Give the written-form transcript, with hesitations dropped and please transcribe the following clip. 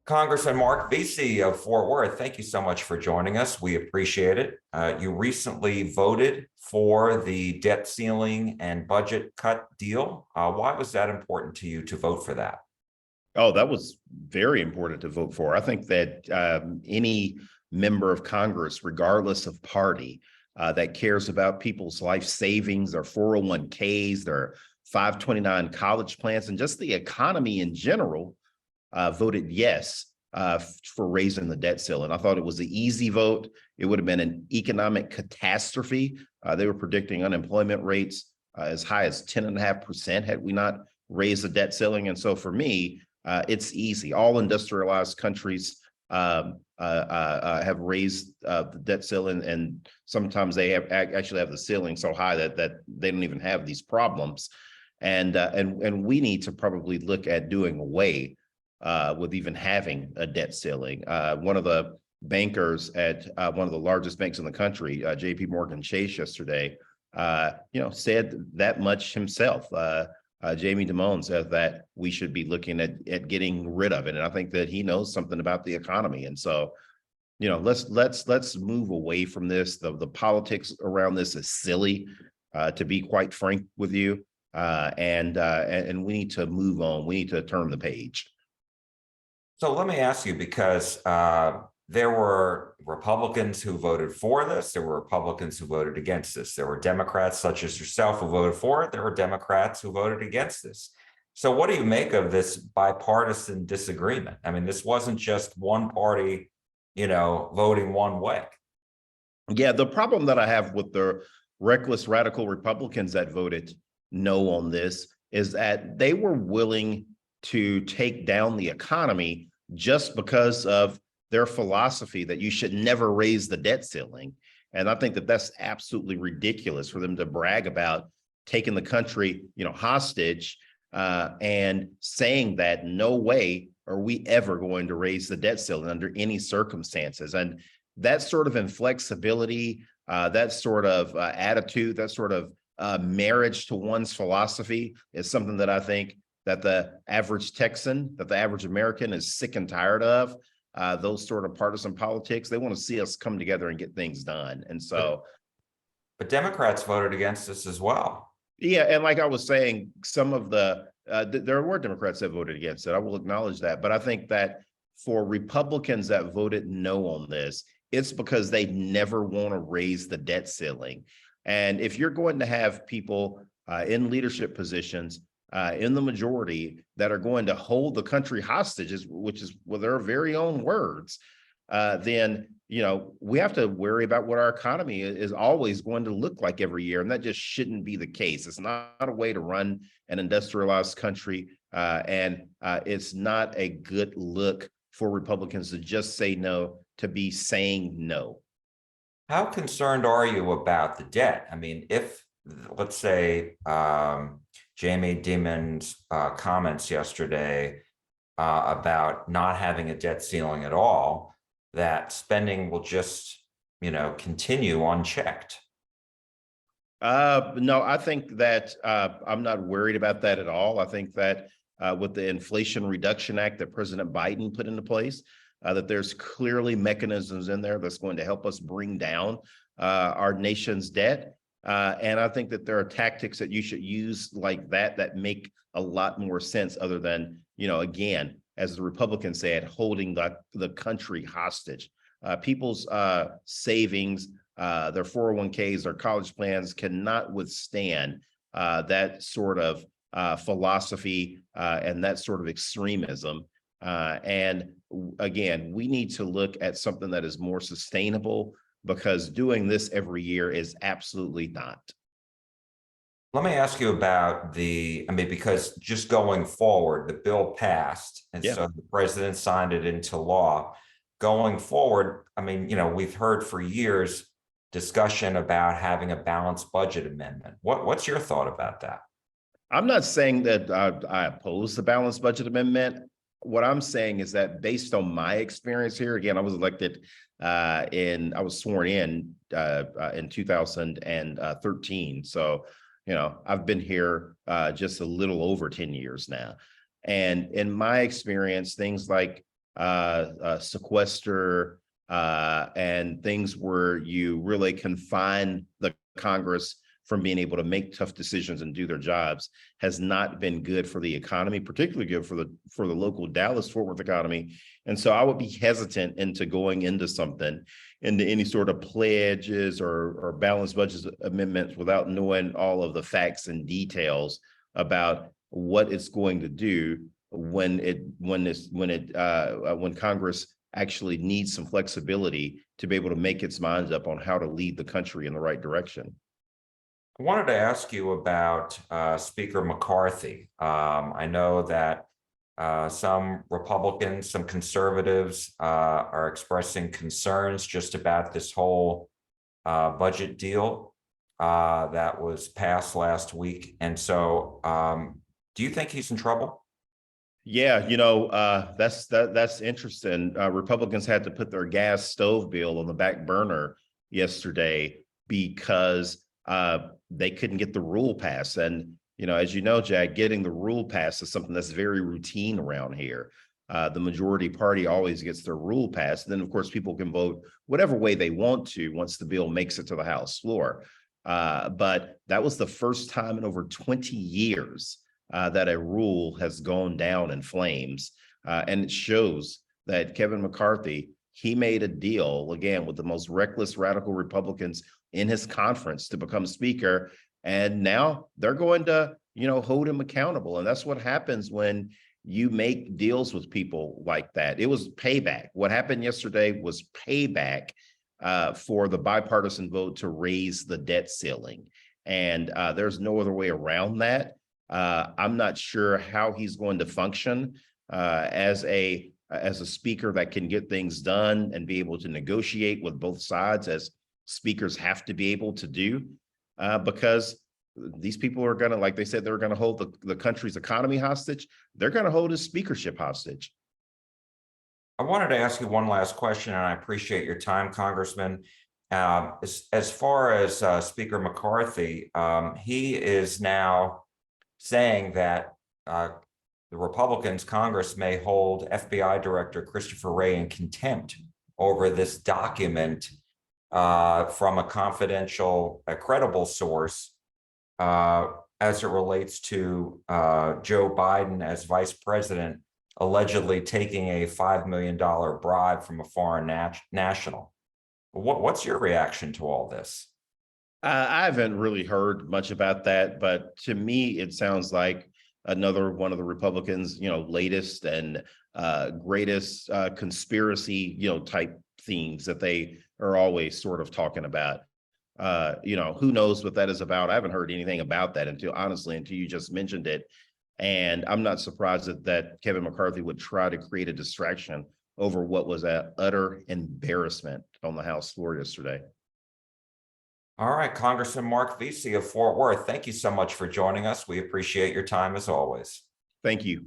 Congressman Mark Veasey of Fort Worth, thank you so much for joining us. We appreciate it. You recently voted for the debt ceiling and budget cut deal. Why was that important to you to vote for that? Oh, that was very important to vote for. I think that any member of Congress, regardless of party, that cares about people's life savings, their 401ks, their 529 college plans, and just the economy in general, voted yes for raising the debt ceiling. I thought it was an easy vote. It would have been an economic catastrophe. They were predicting unemployment rates as high as 10.5% had we not raised the debt ceiling. And so for me, it's easy. All industrialized countries have raised the debt ceiling, and sometimes they actually have the ceiling so high that they don't even have these problems. And we need to probably look at doing away with even having a debt ceiling. One of the bankers at one of the largest banks in the country, JP Morgan Chase, yesterday, said that much himself. Jamie Dimon said that we should be looking at getting rid of it, and I think that he knows something about the economy. And so, let's move away from this. The politics around this is silly, to be quite frank with you, and we need to move on. We need to turn the page. So let me ask you, because there were Republicans who voted for this. There were Republicans who voted against this. There were Democrats such as yourself who voted for it. There were Democrats who voted against this. So what do you make of this bipartisan disagreement? I mean, this wasn't just one party, voting one way. Yeah, the problem that I have with the reckless radical Republicans that voted no on this is that they were willing to take down the economy just because of their philosophy that you should never raise the debt ceiling. And I think that that's absolutely ridiculous for them to brag about taking the country, hostage, and saying that no way are we ever going to raise the debt ceiling under any circumstances. And that sort of inflexibility, that sort of attitude, that sort of marriage to one's philosophy is something that I think that the average Texan, that the average American is sick and tired of. Those sort of partisan politics. They want to see us come together and get things done. And so, but Democrats voted against this as well. Yeah, and like I was saying, some of there were Democrats that voted against it. I will acknowledge that. But I think that for Republicans that voted no on this, it's because they never want to raise the debt ceiling. And if you're going to have people in leadership positions in the majority that are going to hold the country hostages, which is with their very own words, then we have to worry about what our economy is always going to look like every year, and that just shouldn't be the case. It's not a way to run an industrialized country, and it's not a good look for Republicans to just say no, to be saying no. How concerned are you about the debt? I mean, if, let's say, Jamie Dimon's comments yesterday about not having a debt ceiling at all, that spending will just, continue unchecked. No, I think that I'm not worried about that at all. I think that with the Inflation Reduction Act that President Biden put into place, that there's clearly mechanisms in there that's going to help us bring down our nation's debt. And I think that there are tactics that you should use like that make a lot more sense, other than, again, as the Republicans said, holding the country hostage. People's savings, their 401ks, their college plans cannot withstand that sort of philosophy and that sort of extremism. And again, we need to look at something that is more sustainable, because doing this every year is absolutely not. Let me ask you about because just going forward, the bill passed, and so the president signed it into law. Going forward, we've heard for years discussion about having a balanced budget amendment. What's your thought about that? I'm not saying that I oppose the balanced budget amendment. What I'm saying is that based on my experience here, again, I was elected I was sworn in 2013. So, I've been here just a little over 10 years now. And in my experience, things like sequester, and things where you really confine the Congress from being able to make tough decisions and do their jobs has not been good for the economy, particularly good for the local Dallas-Fort Worth economy. And so I would be hesitant into going into any sort of pledges or balanced budget amendments without knowing all of the facts and details about what it's going to do when Congress actually needs some flexibility to be able to make its minds up on how to lead the country in the right direction. I wanted to ask you about Speaker McCarthy. I know that some Republicans, some conservatives are expressing concerns just about this whole budget deal that was passed last week. And so do you think he's in trouble? Yeah, that's interesting. Republicans had to put their gas stove bill on the back burner yesterday because they couldn't get the rule passed. And, as you know, Jack, getting the rule passed is something that's very routine around here. The majority party always gets their rule passed. And then, of course, people can vote whatever way they want to once the bill makes it to the House floor. But that was the first time in over 20 years that a rule has gone down in flames. And it shows that Kevin McCarthy, he made a deal, again, with the most reckless radical Republicans in his conference to become speaker. And now they're going to, hold him accountable. And that's what happens when you make deals with people like that. It was payback. What happened yesterday was payback for the bipartisan vote to raise the debt ceiling. And there's no other way around that. I'm not sure how he's going to function as a speaker that can get things done and be able to negotiate with both sides, as speakers have to be able to do, because these people are going to, like they said, they're going to hold the country's economy hostage. They're going to hold his speakership hostage. I wanted to ask you one last question, and I appreciate your time, Congressman. As far as Speaker McCarthy, he is now saying that the Republicans Congress may hold FBI Director Christopher Wray in contempt over this document from a confidential, credible source as it relates to Joe Biden as vice president allegedly taking a $5 million bribe from a foreign national. What's your reaction to all this? I haven't really heard much about that, but to me, it sounds like another one of the Republicans, latest and greatest conspiracy, type themes that they are always sort of talking about. Who knows what that is about? I haven't heard anything about that until you just mentioned it. And I'm not surprised that Kevin McCarthy would try to create a distraction over what was an utter embarrassment on the House floor yesterday. All right, Congressman Mark Veasey of Fort Worth, thank you so much for joining us. We appreciate your time as always. Thank you.